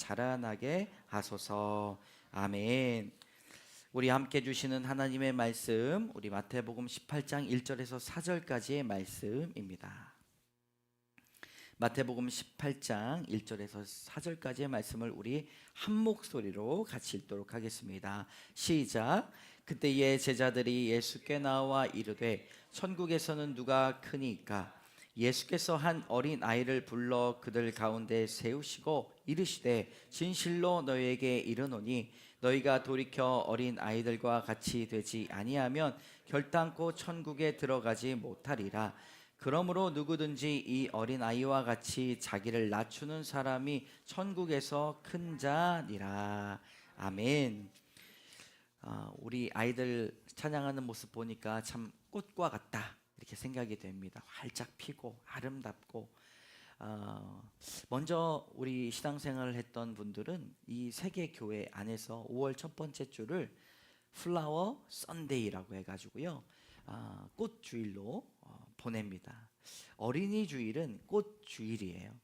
자라나게 하소서. 아멘. 우리 함께 주시는 하나님의 말씀, 우리 마태복음 18장 1절에서 4절까지의 말씀입니다. 마태복음 18장 1절에서 4절까지의 말씀을 우리 한 목소리로 같이 읽도록 하겠습니다. 시작. 그때의 제자들이 예수께 나와 이르되 천국에서는 누가 크니까? 예수께서 한 어린 아이를 불러 그들 가운데 세우시고 이르시되 진실로 너희에게 이르노니 너희가 돌이켜 어린 아이들과 같이 되지 아니하면 결단코 천국에 들어가지 못하리라. 그러므로 누구든지 이 어린 아이와 같이 자기를 낮추는 사람이 천국에서 큰 자니라. 아멘. 우리 아이들 찬양하는 모습 보니까 참 꽃과 같다 이렇게 생각이 됩니다. 활짝 피고 아름답고. 먼저 우리 신앙생활을 했던 분들은 이 세계교회 안에서 5월 첫 번째 주를 플라워 선데이라고 해가지고요, 꽃주일로 보냅니다. 어린이 주일은 꽃주일이에요.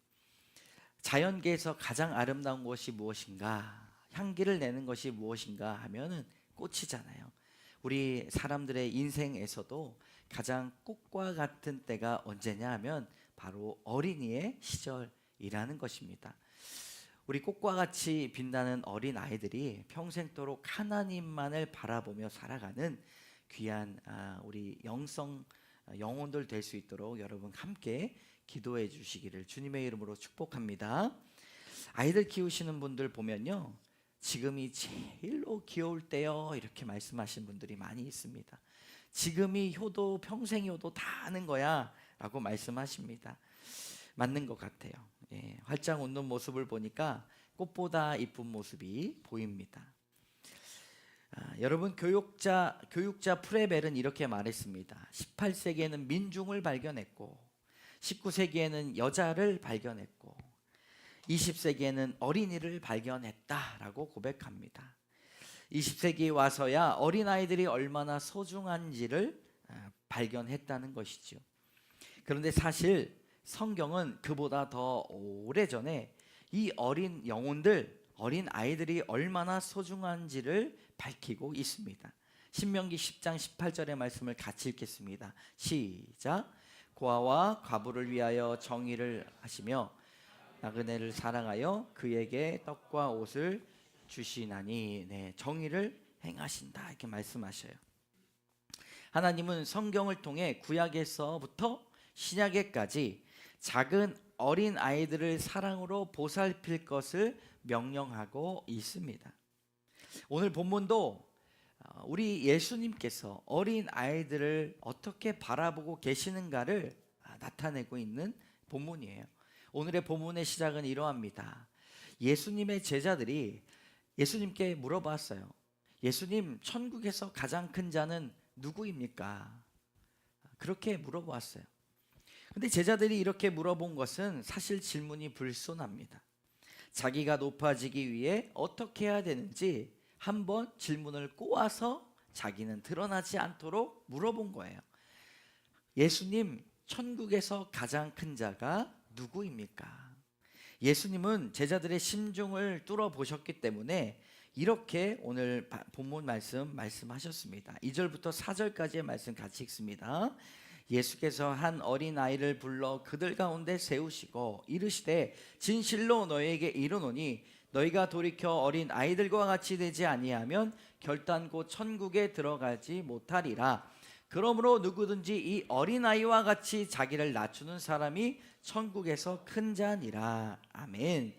자연계에서 가장 아름다운 것이 무엇인가, 향기를 내는 것이 무엇인가 하면은 꽃이잖아요. 우리 사람들의 인생에서도 가장 꽃과 같은 때가 언제냐 하면 바로 어린이의 시절이라는 것입니다. 우리 꽃과 같이 빛나는 어린 아이들이 평생도록 하나님만을 바라보며 살아가는 귀한 우리 영혼들 될 수 있도록 여러분 함께 기도해 주시기를 주님의 이름으로 축복합니다. 아이들 키우시는 분들 보면요, 지금이 제일로 귀여울 때요 이렇게 말씀하시는 분들이 많이 있습니다. 지금이 효도, 평생 효도 다 하는 거야 라고 말씀하십니다. 맞는 것 같아요. 활짝 웃는 모습을 보니까 꽃보다 이쁜 모습이 보입니다. 여러분, 교육자 프레벨은 이렇게 말했습니다. 18세기에는 민중을 발견했고 19세기에는 여자를 발견했고 20세기에는 어린이를 발견했다라고 고백합니다. 20세기에 와서야 어린아이들이 얼마나 소중한지를 발견했다는 것이죠. 그런데 사실 성경은 그보다 더 오래전에 이 어린 영혼들, 어린 아이들이 얼마나 소중한지를 밝히고 있습니다. 신명기 10장 18절의 말씀을 같이 읽겠습니다. 시작. 고아와 과부를 위하여 정의를 하시며 나그네를 사랑하여 그에게 떡과 옷을 주시나니. 정의를 행하신다 이렇게 말씀하셔요. 하나님은 성경을 통해 구약에서부터 신약에까지 작은 어린 아이들을 사랑으로 보살필 것을 명령하고 있습니다. 오늘 본문도 우리 예수님께서 어린 아이들을 어떻게 바라보고 계시는가를 나타내고 있는 본문이에요. 오늘의 본문의 시작은 이러합니다. 예수님의 제자들이 예수님께 물어봤어요. 예수님, 천국에서 가장 큰 자는 누구입니까? 그렇게 물어보았어요. 근데 제자들이 이렇게 물어본 것은 사실 질문이 불손합니다. 자기가 높아지기 위해 어떻게 해야 되는지 한번 질문을 꼬아서 자기는 드러나지 않도록 물어본 거예요. 예수님, 천국에서 가장 큰 자가 누구입니까? 예수님은 제자들의 심중을 뚫어보셨기 때문에 이렇게 오늘 본문 말씀하셨습니다. 2절부터 4절까지의 말씀 같이 읽습니다. 예수께서 한 어린 아이를 불러 그들 가운데 세우시고 이르시되 진실로 너희에게 이르노니 너희가 돌이켜 어린 아이들과 같이 되지 아니하면 결단코 천국에 들어가지 못하리라. 그러므로 누구든지 이 어린아이와 같이 자기를 낮추는 사람이 천국에서 큰 자니라. 아멘.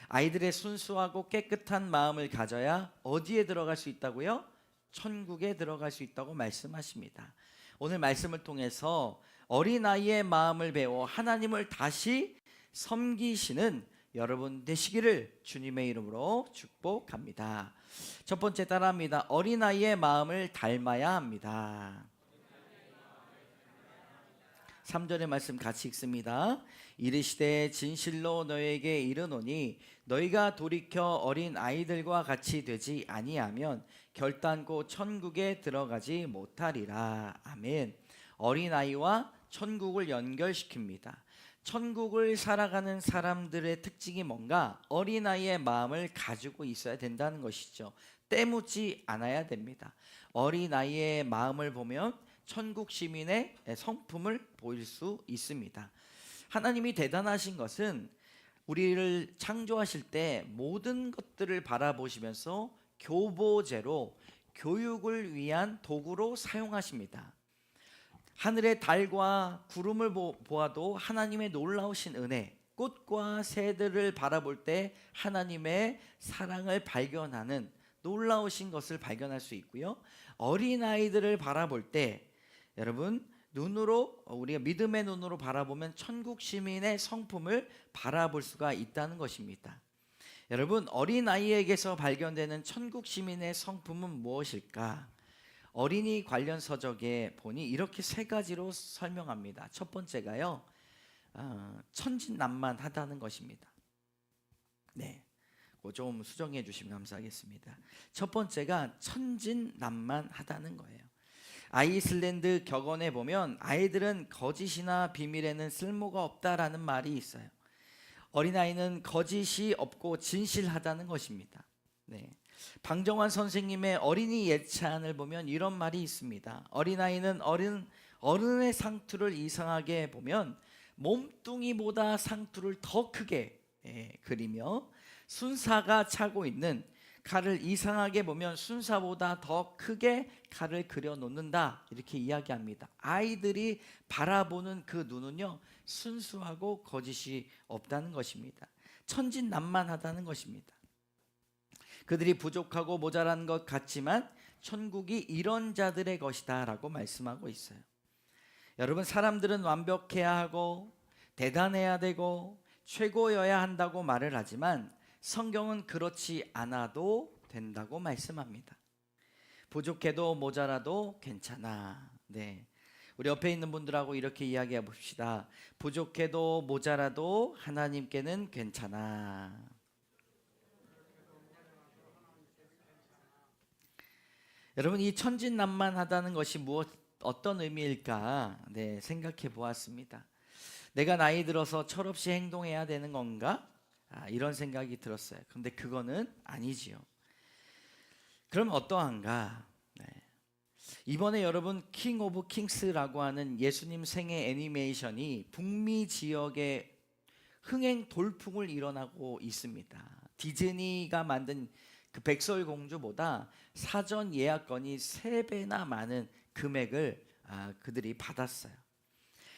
아이들의 순수하고 깨끗한 마음을 가져야 어디에 들어갈 수 있다고요? 천국에 들어갈 수 있다고 말씀하십니다. 오늘 말씀을 통해서 어린아이의 마음을 배워 하나님을 다시 섬기시는 여러분 되시기를 주님의 이름으로 축복합니다. 첫 번째 따라합니다. 어린아이의 마음을 닮아야 합니다. 3절의 말씀 같이 읽습니다. 이르시되 진실로 너희에게 이르노니 너희가 돌이켜 어린 아이들과 같이 되지 아니하면 결단코 천국에 들어가지 못하리라. 아멘. 어린 아이와 천국을 연결시킵니다. 천국을 살아가는 사람들의 특징이 뭔가 어린아이의 마음을 가지고 있어야 된다는 것이죠. 때묻지 않아야 됩니다. 어린아이의 마음을 보면 천국 시민의 성품을 보일 수 있습니다. 하나님이 대단하신 것은 우리를 창조하실 때 모든 것들을 바라보시면서 교보제로 교육을 위한 도구로 사용하십니다. 하늘의 달과 구름을 보아도 하나님의 놀라우신 은혜, 꽃과 새들을 바라볼 때 하나님의 사랑을 발견하는 놀라우신 것을 발견할 수 있고요. 어린아이들을 바라볼 때 여러분 눈으로 우리가 믿음의 눈으로 바라보면 천국 시민의 성품을 바라볼 수가 있다는 것입니다. 여러분 어린아이에게서 발견되는 천국 시민의 성품은 무엇일까? 어린이 관련 서적에 보니 이렇게 세 가지로 설명합니다. 첫 번째가요, 천진난만하다는 것입니다. 네, 그거 좀 수정해 주시면 감사하겠습니다. 첫 번째가 천진난만하다는 거예요. 아이슬란드 격언에 보면 아이들은 거짓이나 비밀에는 쓸모가 없다라는 말이 있어요. 어린아이는 거짓이 없고 진실하다는 것입니다. 네. 방정환 선생님의 어린이 예찬을 보면 이런 말이 있습니다. 어린아이는 어른의 상투를 이상하게 보면 몸뚱이보다 상투를 더 크게 그리며 순사가 차고 있는 칼을 이상하게 보면 순사보다 더 크게 칼을 그려 놓는다, 이렇게 이야기합니다. 아이들이 바라보는 그 눈은요 순수하고 거짓이 없다는 것입니다. 천진난만하다는 것입니다. 그들이 부족하고 모자란 것 같지만 천국이 이런 자들의 것이다 라고 말씀하고 있어요. 여러분 사람들은 완벽해야 하고 대단해야 되고 최고여야 한다고 말을 하지만 성경은 그렇지 않아도 된다고 말씀합니다. 부족해도 모자라도 괜찮아. 네, 우리 옆에 있는 분들하고 이렇게 이야기해 봅시다. 부족해도 모자라도 하나님께는 괜찮아. 여러분 이 천진난만하다는 것이 어떤 의미일까? 네, 생각해 보았습니다. 내가 나이 들어서 철없이 행동해야 되는 건가? 이런 생각이 들었어요. 근데 그거는 아니지요. 그럼 어떠한가? 네. 이번에 여러분 킹 오브 킹스라고 하는 예수님 생애 애니메이션이 북미 지역에 흥행 돌풍을 일어나고 있습니다. 디즈니가 만든 그 백설공주보다 사전 예약건이 3배나 많은 금액을 그들이 받았어요.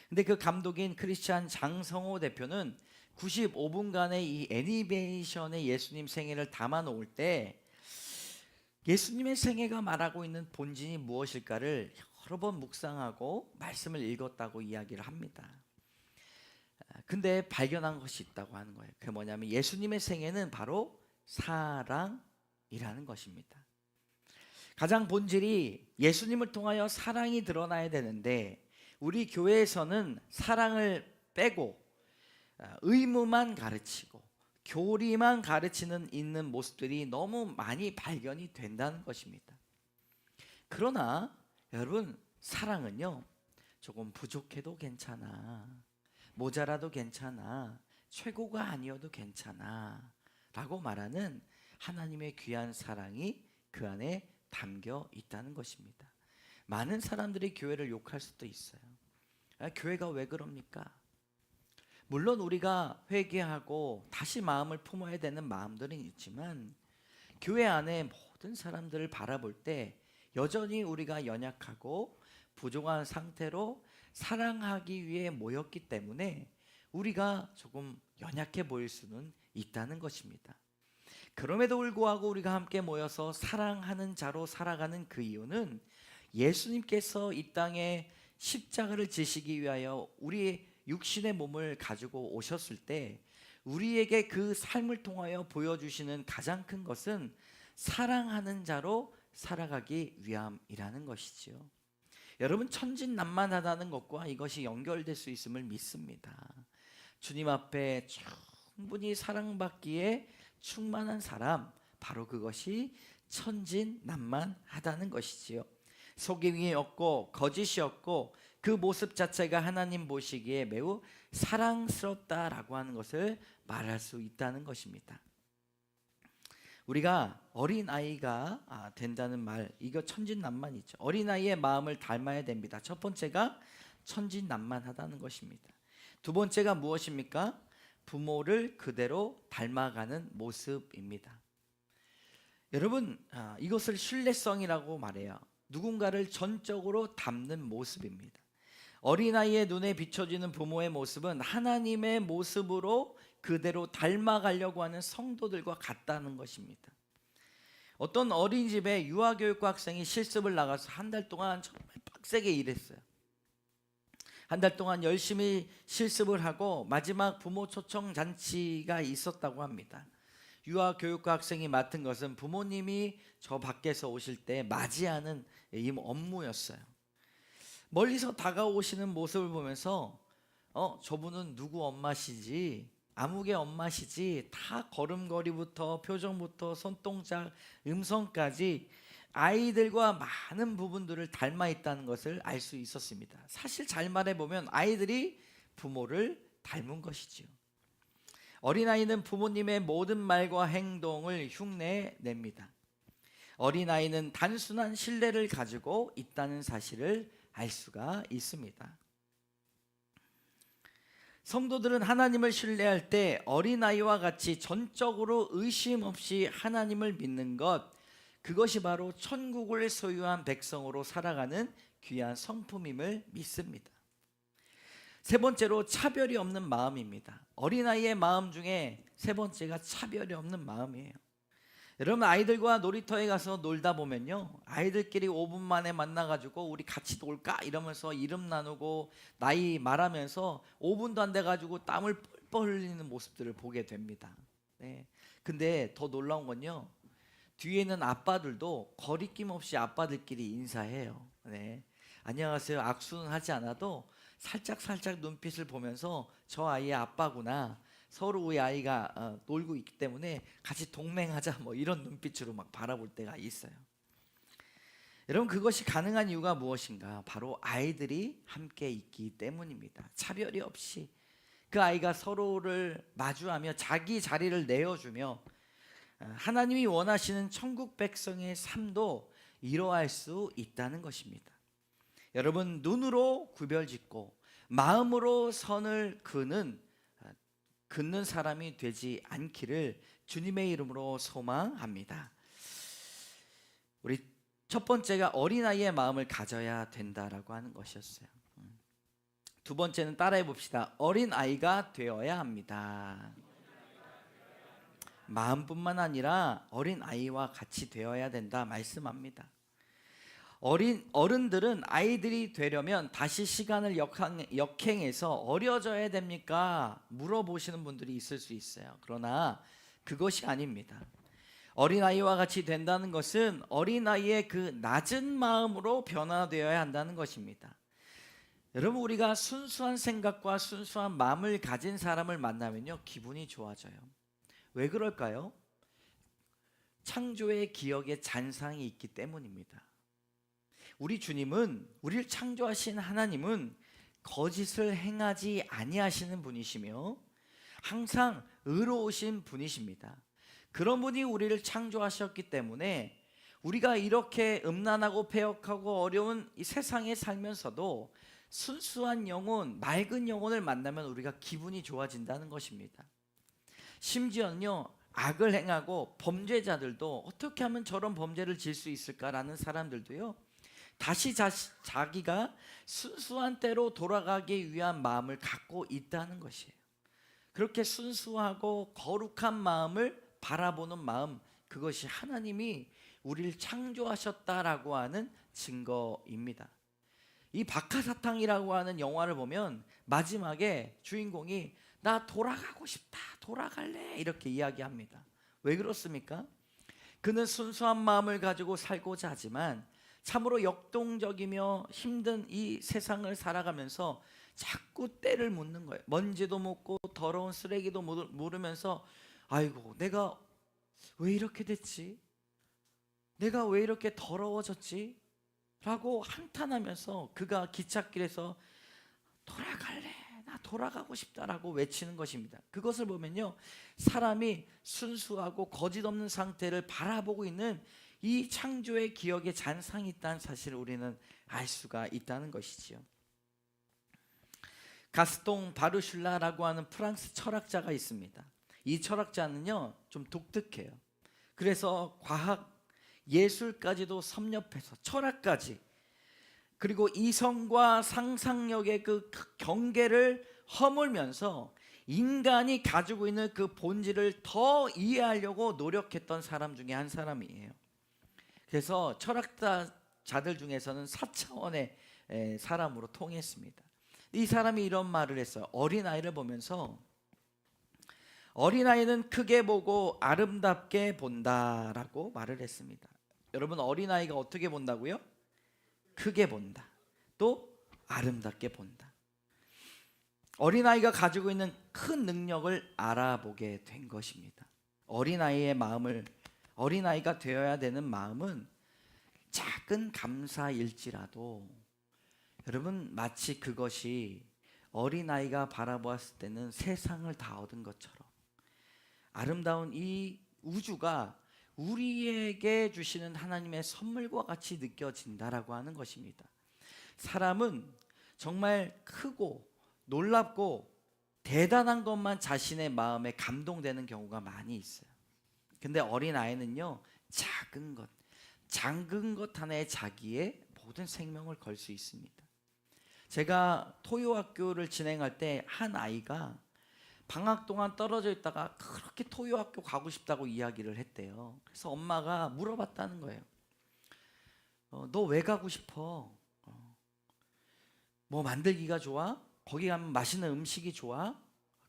근데 그 감독인 크리스찬 장성호 대표는 95분간의 이 애니메이션의 예수님 생애를 담아 놓을 때 예수님의 생애가 말하고 있는 본질이 무엇일까를 여러 번 묵상하고 말씀을 읽었다고 이야기를 합니다. 근데 발견한 것이 있다고 하는 거예요. 그게 뭐냐면 예수님의 생애는 바로 사랑이라는 것입니다. 가장 본질이 예수님을 통하여 사랑이 드러나야 되는데 우리 교회에서는 사랑을 빼고 의무만 가르치고 교리만 가르치는 있는 모습들이 너무 많이 발견이 된다는 것입니다. 그러나 여러분 사랑은요 조금 부족해도 괜찮아, 모자라도 괜찮아, 최고가 아니어도 괜찮아 라고 말하는 하나님의 귀한 사랑이 그 안에 담겨 있다는 것입니다. 많은 사람들이 교회를 욕할 수도 있어요. 교회가 왜 그럽니까? 물론 우리가 회개하고 다시 마음을 품어야 되는 마음들은 있지만 교회 안에 모든 사람들을 바라볼 때 여전히 우리가 연약하고 부족한 상태로 사랑하기 위해 모였기 때문에 우리가 조금 연약해 보일 수는 있다는 것입니다. 그럼에도 불구하고 우리가 함께 모여서 사랑하는 자로 살아가는 그 이유는 예수님께서 이 땅에 십자가를 지시기 위하여 우리의 육신의 몸을 가지고 오셨을 때 우리에게 그 삶을 통하여 보여주시는 가장 큰 것은 사랑하는 자로 살아가기 위함이라는 것이지요. 여러분 천진난만하다는 것과 이것이 연결될 수 있음을 믿습니다. 주님 앞에 충분히 사랑받기에 충만한 사람, 바로 그것이 천진난만하다는 것이지요. 속임이 없고 거짓이 없고 그 모습 자체가 하나님 보시기에 매우 사랑스럽다라고 하는 것을 말할 수 있다는 것입니다. 우리가 어린아이가 된다는 말, 이거 천진난만이죠. 어린아이의 마음을 닮아야 됩니다. 첫 번째가 천진난만하다는 것입니다. 두 번째가 무엇입니까? 부모를 그대로 닮아가는 모습입니다. 여러분, 이것을 신뢰성이라고 말해요. 누군가를 전적으로 닮는 모습입니다. 어린아이의 눈에 비춰지는 부모의 모습은 하나님의 모습으로 그대로 닮아가려고 하는 성도들과 같다는 것입니다. 어떤 어린이집에 유아교육과 학생이 실습을 나가서 한 달 동안 정말 빡세게 일했어요. 한 달 동안 열심히 실습을 하고 마지막 부모 초청 잔치가 있었다고 합니다. 유아교육과 학생이 맡은 것은 부모님이 저 밖에서 오실 때 맞이하는 이 업무였어요. 멀리서 다가오시는 모습을 보면서 저분은 누구 엄마시지, 아무개 엄마시지, 다 걸음걸이부터 표정부터 손동작, 음성까지 아이들과 많은 부분들을 닮아 있다는 것을 알 수 있었습니다. 사실 잘 말해보면 아이들이 부모를 닮은 것이지요. 어린아이는 부모님의 모든 말과 행동을 흉내냅니다. 어린아이는 단순한 신뢰를 가지고 있다는 사실을 알 수가 있습니다. 성도들은 하나님을 신뢰할 때 어린아이와 같이 전적으로 의심 없이 하나님을 믿는 것, 그것이 바로 천국을 소유한 백성으로 살아가는 귀한 성품임을 믿습니다. 세 번째로 차별이 없는 마음입니다. 어린아이의 마음 중에 세 번째가 차별이 없는 마음이에요. 여러분, 아이들과 놀이터에 가서 놀다 보면요, 아이들끼리 5분 만에 만나가지고 우리 같이 놀까? 이러면서 이름 나누고 나이 말하면서 5분도 안 돼가지고 땀을 뻘뻘 흘리는 모습들을 보게 됩니다. 네. 근데 더 놀라운 건요, 뒤에 있는 아빠들도 거리낌 없이 아빠들끼리 인사해요. 네. 안녕하세요. 악수는 하지 않아도 살짝 눈빛을 보면서 저 아이의 아빠구나, 서로 우리 아이가 놀고 있기 때문에 같이 동맹하자, 뭐 이런 눈빛으로 막 바라볼 때가 있어요. 여러분, 그것이 가능한 이유가 무엇인가? 바로 아이들이 함께 있기 때문입니다. 차별이 없이 그 아이가 서로를 마주하며 자기 자리를 내어주며 하나님이 원하시는 천국 백성의 삶도 이뤄할 수 있다는 것입니다. 여러분, 눈으로 구별짓고 마음으로 선을 긋는 사람이 되지 않기를 주님의 이름으로 소망합니다. 우리 첫 번째가 어린아이의 마음을 가져야 된다라고 하는 것이었어요. 두 번째는 따라해 봅시다. 어린아이가 되어야 합니다. 마음뿐만 아니라 어린아이와 같이 되어야 된다 말씀합니다. 어른들은 아이들이 되려면 다시 시간을 역행해서 어려져야 됩니까? 물어보시는 분들이 있을 수 있어요. 그러나 그것이 아닙니다. 어린아이와 같이 된다는 것은 어린아이의 그 낮은 마음으로 변화되어야 한다는 것입니다. 여러분, 우리가 순수한 생각과 순수한 마음을 가진 사람을 만나면요, 기분이 좋아져요. 왜 그럴까요? 창조의 기억에 잔상이 있기 때문입니다. 우리 주님은, 우리를 창조하신 하나님은 거짓을 행하지 아니하시는 분이시며 항상 의로우신 분이십니다. 그런 분이 우리를 창조하셨기 때문에 우리가 이렇게 음란하고 패역하고 어려운 이 세상에 살면서도 순수한 영혼, 맑은 영혼을 만나면 우리가 기분이 좋아진다는 것입니다. 심지어는요, 악을 행하고 범죄자들도 어떻게 하면 저런 범죄를 질 수 있을까라는 사람들도요, 다시 자기가 순수한 때로 돌아가기 위한 마음을 갖고 있다는 것이에요. 그렇게 순수하고 거룩한 마음을 바라보는 마음, 그것이 하나님이 우리를 창조하셨다라고 하는 증거입니다. 이 박하사탕이라고 하는 영화를 보면 마지막에 주인공이 나 돌아가고 싶다, 돌아갈래, 이렇게 이야기합니다. 왜 그렇습니까? 그는 순수한 마음을 가지고 살고자 하지만 참으로 역동적이며 힘든 이 세상을 살아가면서 자꾸 때를 묻는 거예요. 먼지도 묻고 더러운 쓰레기도 물으면서 아이고, 내가 왜 이렇게 됐지? 내가 왜 이렇게 더러워졌지? 라고 한탄하면서 그가 기찻길에서 돌아갈래, 나 돌아가고 싶다라고 외치는 것입니다. 그것을 보면요, 사람이 순수하고 거짓 없는 상태를 바라보고 있는 이 창조의 기억에 잔상이 있다는 사실을 우리는 알 수가 있다는 것이지요. 가스통 바르슐라라고 하는 프랑스 철학자가 있습니다. 이 철학자는요, 좀 독특해요. 그래서 과학, 예술까지도 섭렵해서 철학까지, 그리고 이성과 상상력의 그 경계를 허물면서 인간이 가지고 있는 그 본질을 더 이해하려고 노력했던 사람 중에 한 사람이에요. 그래서 철학자들 중에서는 4차원의 사람으로 통했습니다. 이 사람이 이런 말을 했어요. 어린아이를 보면서 어린아이는 크게 보고 아름답게 본다라고 말을 했습니다. 여러분, 어린아이가 어떻게 본다고요? 크게 본다. 또 아름답게 본다. 어린아이가 가지고 있는 큰 능력을 알아보게 된 것입니다. 어린아이가 되어야 되는 마음은 작은 감사일지라도 여러분, 마치 그것이 어린아이가 바라보았을 때는 세상을 다 얻은 것처럼 아름다운 이 우주가 우리에게 주시는 하나님의 선물과 같이 느껴진다라고 하는 것입니다. 사람은 정말 크고 놀랍고 대단한 것만 자신의 마음에 감동되는 경우가 많이 있어요. 근데 어린아이는요, 작은 것 하나에 자기의 모든 생명을 걸 수 있습니다. 제가 토요학교를 진행할 때 한 아이가 방학 동안 떨어져 있다가 그렇게 토요학교 가고 싶다고 이야기를 했대요. 그래서 엄마가 물어봤다는 거예요. 너 왜 가고 싶어? 뭐 만들기가 좋아? 거기 가면 맛있는 음식이 좋아?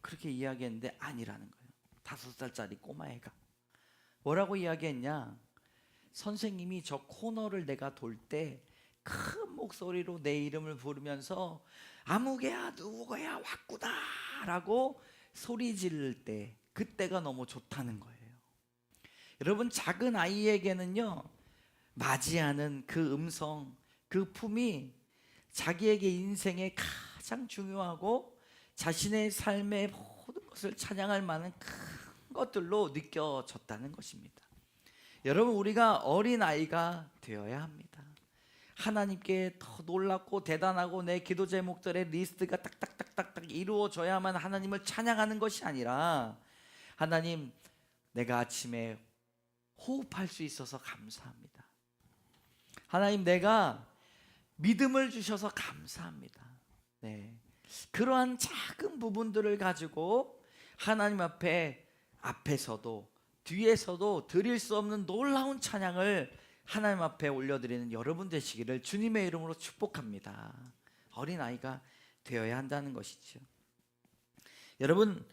그렇게 이야기했는데 아니라는 거예요. 5살짜리 꼬마애가 뭐라고 이야기했냐? 선생님이 저 코너를 내가 돌 때 큰 목소리로 내 이름을 부르면서 아무개야 누구야 왔구나 라고 소리 지를 때, 그때가 너무 좋다는 거예요. 여러분, 작은 아이에게는요, 맞이하는 그 음성, 그 품이 자기에게 인생에 가장 중요하고 자신의 삶의 모든 것을 찬양할 만한 큰 것들로 느껴졌다는 것입니다. 여러분, 우리가 어린아이가 되어야 합니다. 하나님께 더 놀랍고 대단하고 내 기도 제목들의 리스트가 딱딱딱딱딱 이루어져야만 하나님을 찬양하는 것이 아니라, 하나님, 내가 아침에 호흡할 수 있어서 감사합니다. 하나님, 내가 믿음을 주셔서 감사합니다. 네. 그러한 작은 부분들을 가지고 하나님 앞에서도 뒤에서도 드릴 수 없는 놀라운 찬양을 하나님 앞에 올려드리는 여러분 되시기를 주님의 이름으로 축복합니다. 어린아이가 되어야 한다는 것이죠. 여러분,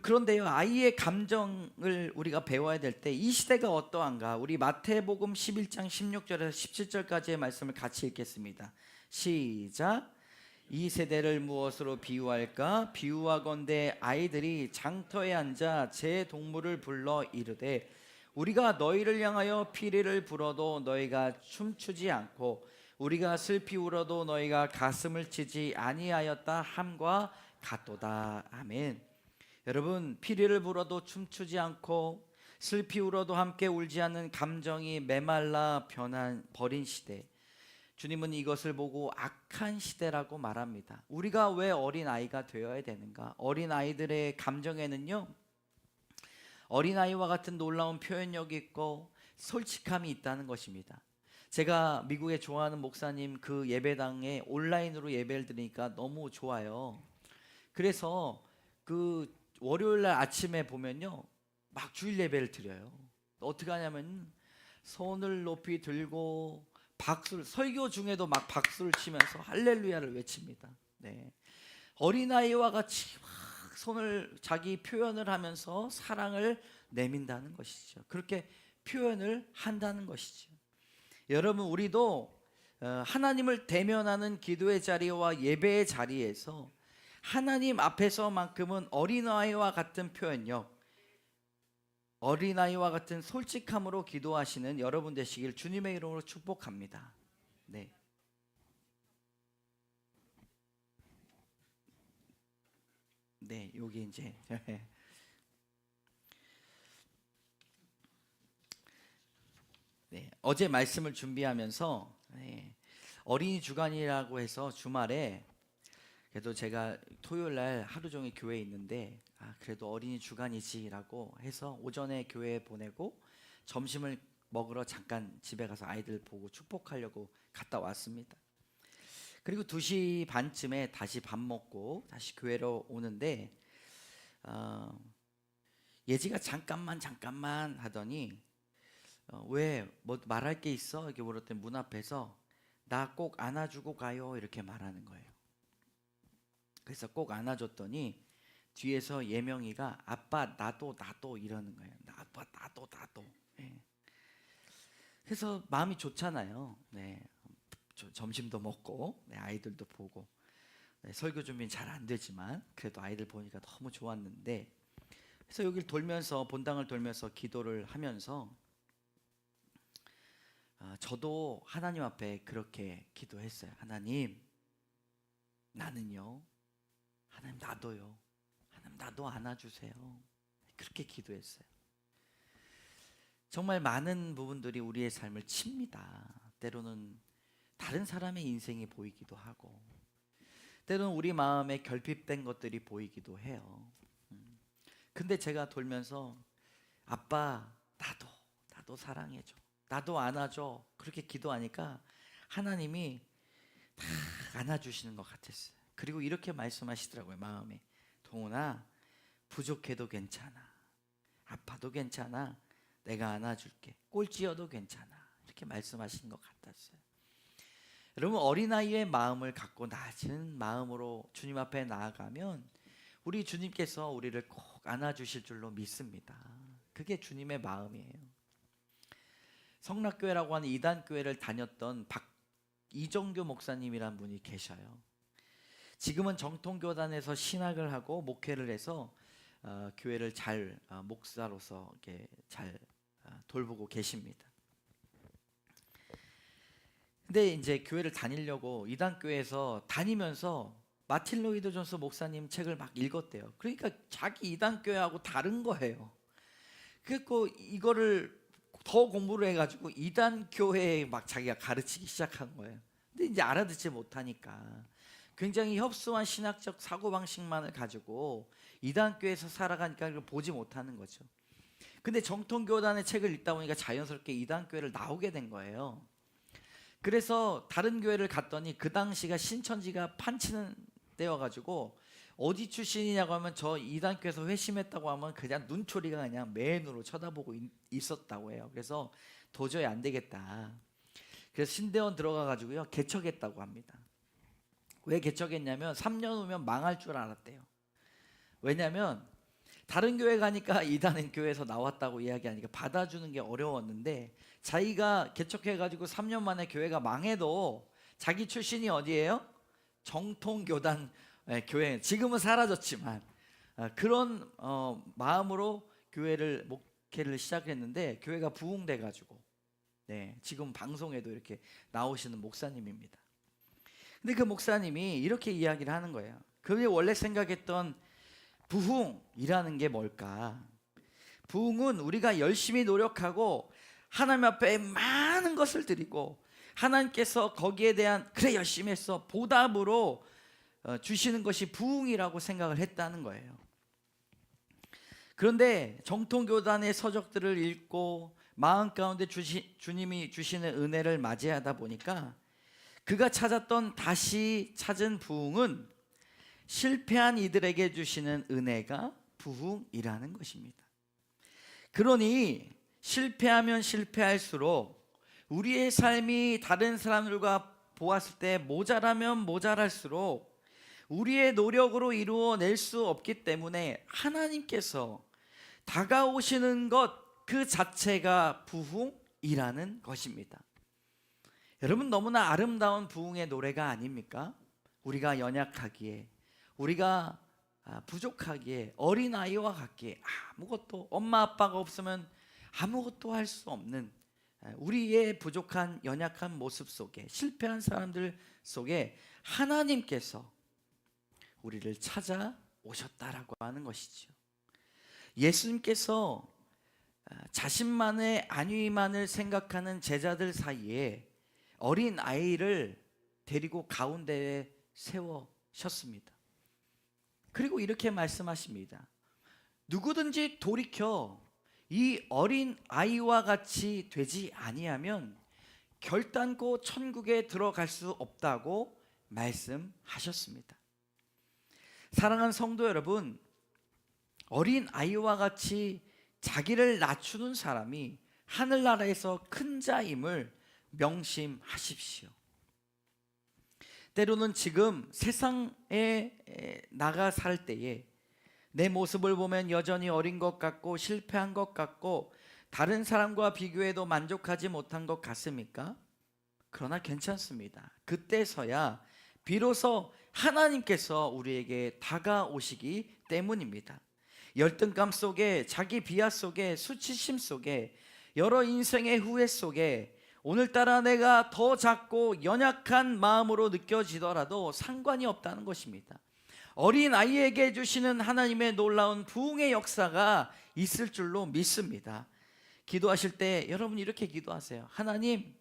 그런데요, 아이의 감정을 우리가 배워야 될 때 이 시대가 어떠한가? 우리 마태복음 11장 16절에서 17절까지의 말씀을 같이 읽겠습니다. 시작. 이 세대를 무엇으로 비유할까? 비유하건대 아이들이 장터에 앉아 제 동물을 불러 이르되 우리가 너희를 향하여 피리를 불어도 너희가 춤추지 않고 우리가 슬피 울어도 너희가 가슴을 치지 아니하였다 함과 같도다. 아멘. 여러분, 피리를 불어도 춤추지 않고 슬피 울어도 함께 울지 않는 감정이 메말라 버린 시대, 주님은 이것을 보고 악한 시대라고 말합니다. 우리가 왜 어린아이가 되어야 되는가? 어린아이들의 감정에는요, 어린아이와 같은 놀라운 표현력이 있고 솔직함이 있다는 것입니다. 제가 미국에 좋아하는 목사님 그 예배당에 온라인으로 예배를 드리니까 너무 좋아요. 그래서 그 월요일날 아침에 보면요, 막 주일 예배를 드려요. 어떻게 하냐면 손을 높이 들고 박수를, 설교 중에도 막 박수를 치면서 할렐루야를 외칩니다. 네. 어린아이와 같이 막 손을 자기 표현을 하면서 사랑을 내민다는 것이죠. 그렇게 표현을 한다는 것이죠. 여러분, 우리도 하나님을 대면하는 기도의 자리와 예배의 자리에서 하나님 앞에서만큼은 어린아이와 같은 표현력, 어린아이와 같은 솔직함으로 기도하시는 여러분 되시길 주님의 이름으로 축복합니다. 네. 네, 여기 이제 네, 어제 말씀을 준비하면서 어린이 주간이라고 해서 주말에 그래도 제가 토요일 날 하루 종일 교회에 있는데 그래도 어린이 주간이지라고 해서 오전에 교회에 보내고 점심을 먹으러 잠깐 집에 가서 아이들 보고 축복하려고 갔다 왔습니다. 그리고 2시 반쯤에 다시 밥 먹고 다시 교회로 오는데 예지가 잠깐만 하더니 왜 뭐 말할 게 있어? 이렇게 물었더니 문 앞에서 나 꼭 안아주고 가요 이렇게 말하는 거예요. 그래서 꼭 안아줬더니 뒤에서 예명이가 아빠 나도 이러는 거예요. 아빠 나도. 예. 그래서 마음이 좋잖아요. 네. 점심도 먹고 아이들도 보고 설교 준비는 잘 안 되지만 그래도 아이들 보니까 너무 좋았는데 그래서 여기를 돌면서 본당을 돌면서 기도를 하면서 저도 하나님 앞에 그렇게 기도했어요. 하나님 나는요, 하나님 나도요, 하나님 나도 안아주세요. 그렇게 기도했어요. 정말 많은 부분들이 우리의 삶을 칩니다. 때로는 다른 사람의 인생이 보이기도 하고 때로는 우리 마음에 결핍된 것들이 보이기도 해요. 근데 제가 돌면서 아빠 나도 사랑해줘, 나도 안아줘 그렇게 기도하니까 하나님이 다 안아주시는 것 같았어요. 그리고 이렇게 말씀하시더라고요. 마음에 동훈아 부족해도 괜찮아, 아파도 괜찮아, 내가 안아줄게, 꼴찌여도 괜찮아 이렇게 말씀하시는 것 같았어요. 여러분 어린아이의 마음을 갖고 낮은 마음으로 주님 앞에 나아가면 우리 주님께서 우리를 꼭 안아주실 줄로 믿습니다. 그게 주님의 마음이에요. 성락교회라고 하는 이단교회를 다녔던 이정교 목사님이란 분이 계셔요. 지금은 정통교단에서 신학을 하고 목회를 해서 교회를 잘 목사로서 이렇게 잘 돌보고 계십니다. 근데 이제 교회를 다니려고 이단교회에서 다니면서 마틴 로이드 존스 목사님 책을 막 읽었대요. 그러니까 자기 이단교회하고 다른 거예요. 그래서 이거를 더 공부를 해가지고 이단교회에 막 자기가 가르치기 시작한 거예요. 근데 이제 알아듣지 못하니까 굉장히 협소한 신학적 사고방식만을 가지고 이단교회에서 살아가니까 그걸 보지 못하는 거죠. 근데 정통교단의 책을 읽다 보니까 자연스럽게 이단교회를 나오게 된 거예요. 그래서 다른 교회를 갔더니 그 당시가 신천지가 판치는 때여가지고 어디 출신이냐고 하면 저 이단교회에서 회심했다고 하면 그냥 눈초리가 그냥 맨으로 쳐다보고 있었다고 해요. 그래서 도저히 안 되겠다. 그래서 신대원 들어가가지고요 개척했다고 합니다. 왜 개척했냐면 3년 후면 망할 줄 알았대요. 왜냐면 다른 교회 가니까 이단은 교회에서 나왔다고 이야기하니까 받아주는 게 어려웠는데 자기가 개척해가지고 3년 만에 교회가 망해도 자기 출신이 어디예요? 정통교단 교회. 지금은 사라졌지만 그런 마음으로 교회를 목회를 시작했는데 교회가 부흥돼가지고 지금 방송에도 이렇게 나오시는 목사님입니다. 근데 그 목사님이 이렇게 이야기를 하는 거예요. 그분이 원래 생각했던 부흥이라는 게 뭘까? 부흥은 우리가 열심히 노력하고 하나님 앞에 많은 것을 드리고 하나님께서 거기에 대한 그래 열심히 했어 보답으로 주시는 것이 부흥이라고 생각을 했다는 거예요. 그런데 정통교단의 서적들을 읽고 마음 가운데 주님이 주시는 은혜를 맞이하다 보니까 그가 다시 찾은 부흥은 실패한 이들에게 주시는 은혜가 부흥이라는 것입니다. 그러니 실패하면 실패할수록 우리의 삶이 다른 사람들과 보았을 때 모자라면 모자랄수록 우리의 노력으로 이루어낼 수 없기 때문에 하나님께서 다가오시는 것 그 자체가 부흥이라는 것입니다. 여러분 너무나 아름다운 부흥의 노래가 아닙니까? 우리가 연약하기에 우리가 부족하기에 어린아이와 같기에 아무것도 엄마 아빠가 없으면 아무것도 할 수 없는 우리의 부족한 연약한 모습 속에 실패한 사람들 속에 하나님께서 우리를 찾아 오셨다라고 하는 것이죠. 예수님께서 자신만의 안위만을 생각하는 제자들 사이에 어린 아이를 데리고 가운데에 세우셨습니다. 그리고 이렇게 말씀하십니다. 누구든지 돌이켜 이 어린 아이와 같이 되지 아니하면 결단코 천국에 들어갈 수 없다고 말씀하셨습니다. 사랑하는 성도 여러분, 어린 아이와 같이 자기를 낮추는 사람이 하늘나라에서 큰 자임을 명심하십시오. 때로는 지금 세상에 나가 살 때에 내 모습을 보면 여전히 어린 것 같고 실패한 것 같고 다른 사람과 비교해도 만족하지 못한 것 같습니까? 그러나 괜찮습니다. 그때서야 비로소 하나님께서 우리에게 다가오시기 때문입니다. 열등감 속에, 자기 비하 속에, 수치심 속에, 여러 인생의 후회 속에 오늘따라 내가 더 작고 연약한 마음으로 느껴지더라도 상관이 없다는 것입니다. 어린 아이에게 주시는 하나님의 놀라운 부흥의 역사가 있을 줄로 믿습니다. 기도하실 때 여러분 이렇게 기도하세요. 하나님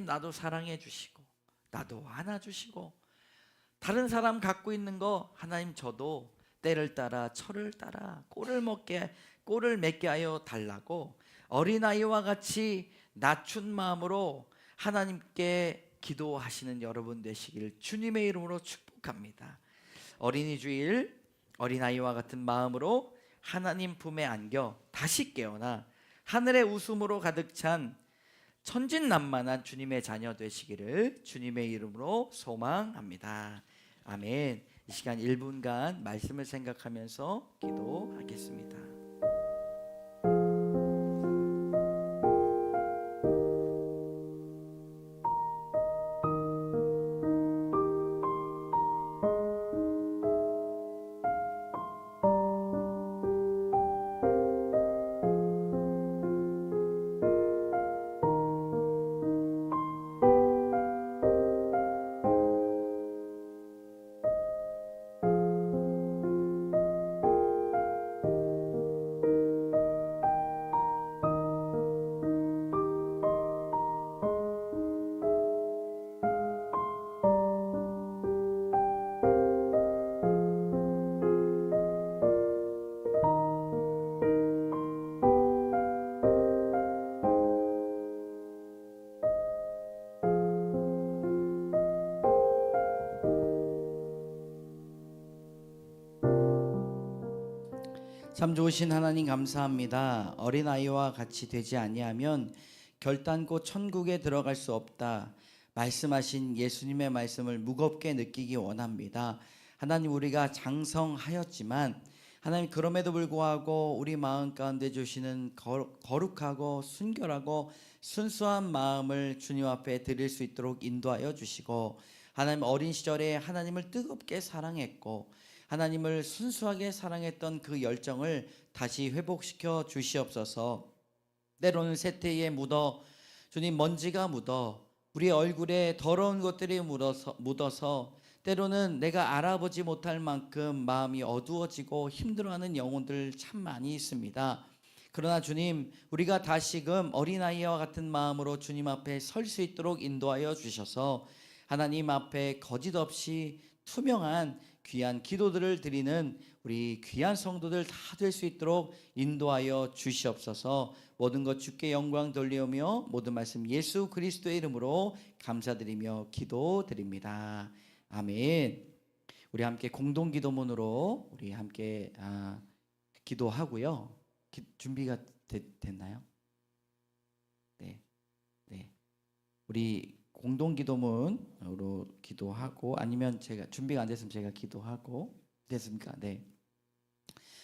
나도 사랑해 주시고 나도 안아주시고 다른 사람 갖고 있는 거 하나님 저도 때를 따라 철을 따라 꼴을 맺게 하여 달라고 어린아이와 같이 낮춘 마음으로 하나님께 기도하시는 여러분 되시기를 주님의 이름으로 축복합니다. 어린이 주일 어린아이와 같은 마음으로 하나님 품에 안겨 다시 깨어나 하늘의 웃음으로 가득 찬 천진난만한 주님의 자녀 되시기를 주님의 이름으로 소망합니다. 아멘. 이 시간 1분간 말씀을 생각하면서 기도하겠습니다. 참 좋으신 하나님 감사합니다. 어린아이와 같이 되지 아니하면 결단코 천국에 들어갈 수 없다 말씀하신 예수님의 말씀을 무겁게 느끼기 원합니다. 하나님, 우리가 장성하였지만 하나님 그럼에도 불구하고 우리 마음 가운데 주시는 거룩하고 순결하고 순수한 마음을 주님 앞에 드릴 수 있도록 인도하여 주시고, 하나님 어린 시절에 하나님을 뜨겁게 사랑했고 하나님을 순수하게 사랑했던 그 열정을 다시 회복시켜 주시옵소서. 때로는 세태에 묻어 주님 먼지가 묻어 우리 얼굴에 더러운 것들이 묻어서 때로는 내가 알아보지 못할 만큼 마음이 어두워지고 힘들어하는 영혼들 참 많이 있습니다. 그러나 주님, 우리가 다시금 어린아이와 같은 마음으로 주님 앞에 설 수 있도록 인도하여 주셔서 하나님 앞에 거짓 없이 투명한 귀한 기도들을 드리는 우리 귀한 성도들 다 될 수 있도록 인도하여 주시옵소서. 모든 것 주께 영광 돌리오며 모든 말씀 예수 그리스도의 이름으로 감사드리며 기도드립니다. 아멘. 우리 함께 공동 기도문으로 우리 함께 기도하고요. 준비가 됐나요? 네. 우리 공동 기도문으로 기도하고, 아니면 제가 준비가 안 됐으면 제가 기도하고, 됐습니까? 네.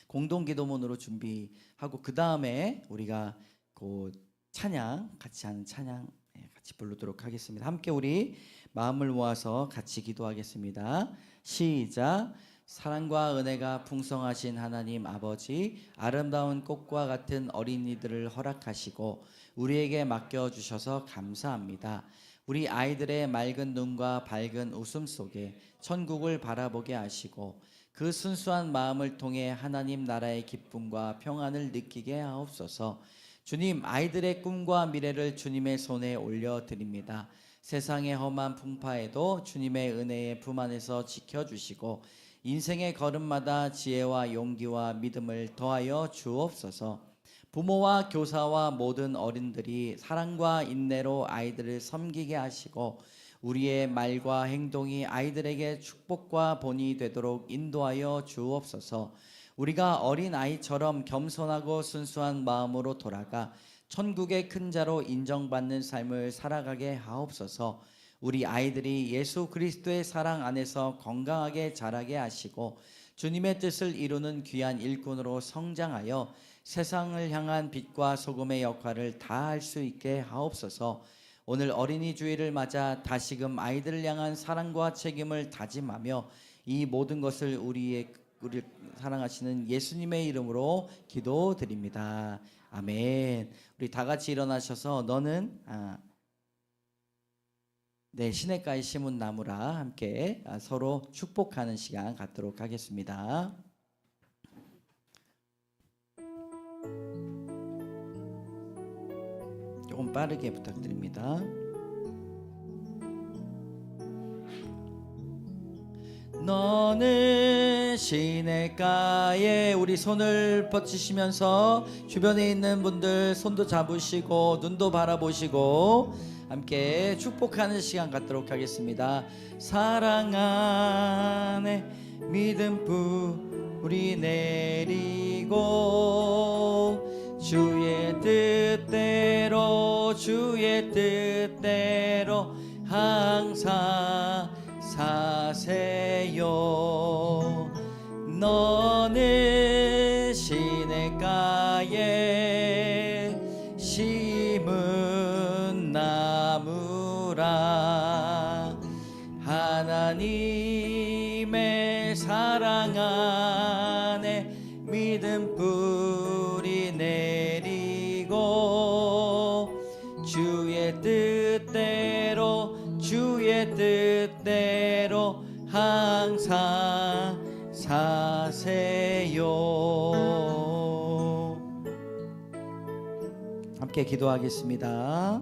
공동 기도문으로 준비하고 그 다음에 우리가 그 찬양 같이 하는 찬양 같이 부르도록 하겠습니다. 함께 우리 마음을 모아서 같이 기도하겠습니다. 시작. 사랑과 은혜가 풍성하신 하나님 아버지, 아름다운 꽃과 같은 어린이들을 허락하시고 우리에게 맡겨주셔서 감사합니다. 우리 아이들의 맑은 눈과 밝은 웃음 속에 천국을 바라보게 하시고 그 순수한 마음을 통해 하나님 나라의 기쁨과 평안을 느끼게 하옵소서. 주님, 아이들의 꿈과 미래를 주님의 손에 올려드립니다. 세상의 험한 풍파에도 주님의 은혜의 품 안에서 지켜주시고 인생의 걸음마다 지혜와 용기와 믿음을 더하여 주옵소서. 부모와 교사와 모든 어른들이 사랑과 인내로 아이들을 섬기게 하시고 우리의 말과 행동이 아이들에게 축복과 본이 되도록 인도하여 주옵소서. 우리가 어린 아이처럼 겸손하고 순수한 마음으로 돌아가 천국의 큰 자로 인정받는 삶을 살아가게 하옵소서. 우리 아이들이 예수 그리스도의 사랑 안에서 건강하게 자라게 하시고 주님의 뜻을 이루는 귀한 일꾼으로 성장하여 세상을 향한 빛과 소금의 역할을 다할 수 있게 하옵소서. 오늘 어린이 주일을 맞아 다시금 아이들을 향한 사랑과 책임을 다짐하며 이 모든 것을 우리를 사랑하시는 예수님의 이름으로 기도드립니다. 아멘. 우리 다 같이 일어나셔서 너는 내 시냇가에 심은 나무라 함께 서로 축복하는 시간 갖도록 하겠습니다. 조금 빠르게 부탁드립니다. 너는 시냇가에, 우리 손을 뻗치시면서 주변에 있는 분들 손도 잡으시고 눈도 바라보시고 함께 축복하는 시간 갖도록 하겠습니다. 사랑 안에 믿음 뿌리 내리고 주의 뜻대로 항상 사세요. 너는 시냇가에 심은 나무라 하나님의 사랑 안에 믿음 뿌리 내리고 주의 뜻대로 항상 사세요. 함께 기도하겠습니다.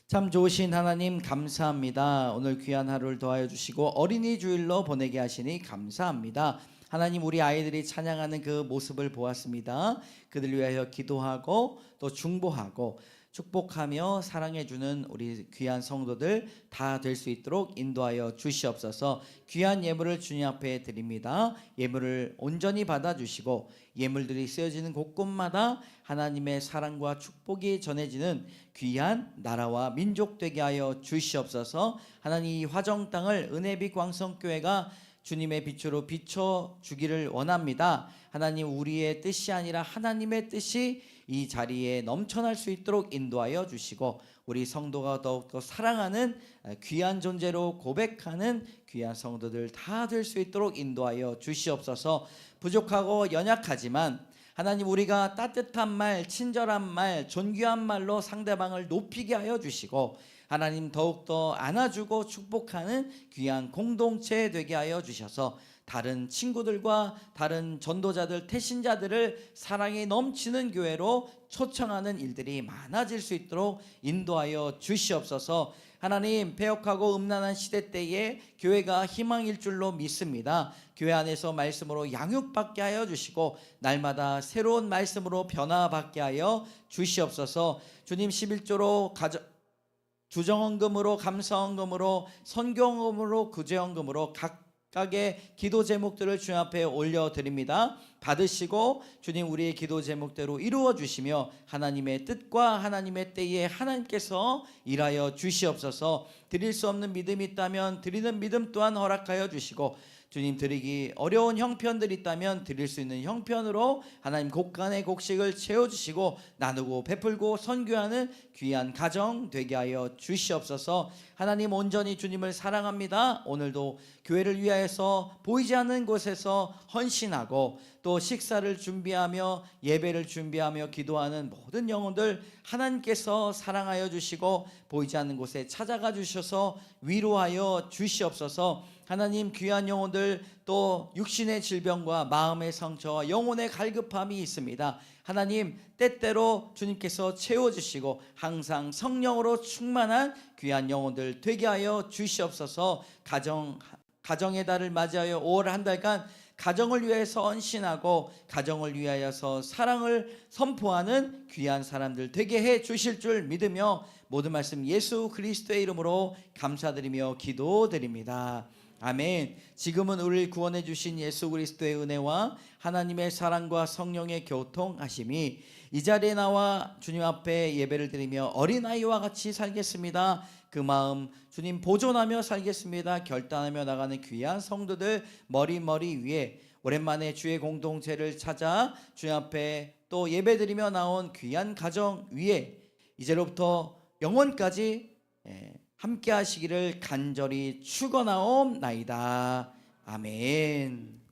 참 좋으신 하나님 감사합니다. 오늘 귀한 하루를 더하여 주시고 어린이 주일로 보내게 하시니 감사합니다. 하나님, 우리 아이들이 찬양하는 그 모습을 보았습니다. 그들 위하여 기도하고 또 중보하고 축복하며 사랑해주는 우리 귀한 성도들 다 될 수 있도록 인도하여 주시옵소서. 귀한 예물을 주님 앞에 드립니다. 예물을 온전히 받아주시고 예물들이 쓰여지는 곳곳마다 하나님의 사랑과 축복이 전해지는 귀한 나라와 민족 되게 하여 주시옵소서. 하나님, 이 화정 땅을 은혜빛 광성교회가 주님의 빛으로 비춰주기를 원합니다. 하나님, 우리의 뜻이 아니라 하나님의 뜻이 이 자리에 넘쳐날 수 있도록 인도하여 주시고 우리 성도가 더욱더 사랑하는 귀한 존재로 고백하는 귀한 성도들 다 될 수 있도록 인도하여 주시옵소서. 부족하고 연약하지만 하나님, 우리가 따뜻한 말, 친절한 말, 존귀한 말로 상대방을 높이게 하여 주시고 하나님, 더욱더 안아주고 축복하는 귀한 공동체 되게 하여 주셔서 다른 친구들과 다른 전도자들, 태신자들을 사랑이 넘치는 교회로 초청하는 일들이 많아질 수 있도록 인도하여 주시옵소서. 하나님, 패역하고 음란한 시대 때에 교회가 희망일 줄로 믿습니다. 교회 안에서 말씀으로 양육받게 하여 주시고 날마다 새로운 말씀으로 변화받게 하여 주시옵소서. 주님, 11조로 주정헌금으로, 감사헌금으로, 선교헌금으로, 구제헌금으로 각각의 기도 제목들을 주님 앞에 올려드립니다. 받으시고 주님, 우리의 기도 제목대로 이루어 주시며 하나님의 뜻과 하나님의 때에 하나님께서 일하여 주시옵소서. 드릴 수 없는 믿음이 있다면 드리는 믿음 또한 허락하여 주시고 주님 드리기 어려운 형편들이 있다면 드릴 수 있는 형편으로 하나님 곳간의 곡식을 채워주시고 나누고 베풀고 선교하는 귀한 가정 되게 하여 주시옵소서. 하나님 온전히 주님을 사랑합니다. 오늘도 교회를 위하여서 보이지 않는 곳에서 헌신하고 또 식사를 준비하며 예배를 준비하며 기도하는 모든 영혼들 하나님께서 사랑하여 주시고 보이지 않는 곳에 찾아가 주셔서 위로하여 주시옵소서. 하나님 귀한 영혼들 또 육신의 질병과 마음의 상처와 영혼의 갈급함이 있습니다. 하나님 때때로 주님께서 채워주시고 항상 성령으로 충만한 귀한 영혼들 되게 하여 주시옵소서. 가정의 달을 맞이하여 5월 한 달간 가정을 위해서 헌신하고 가정을 위하여서 사랑을 선포하는 귀한 사람들 되게 해 주실 줄 믿으며 모든 말씀 예수 그리스도의 이름으로 감사드리며 기도드립니다. 아멘. 지금은 우리를 구원해 주신 예수 그리스도의 은혜와 하나님의 사랑과 성령의 교통하심이 이 자리에 나와 주님 앞에 예배를 드리며 어린아이와 같이 살겠습니다. 그 마음 주님 보존하며 살겠습니다. 결단하며 나가는 귀한 성도들 머리 위에 오랜만에 주의 공동체를 찾아 주님 앞에 또 예배드리며 나온 귀한 가정 위에 이제로부터 영원까지 함께 하시기를 간절히 축원하옵나이다. 아멘.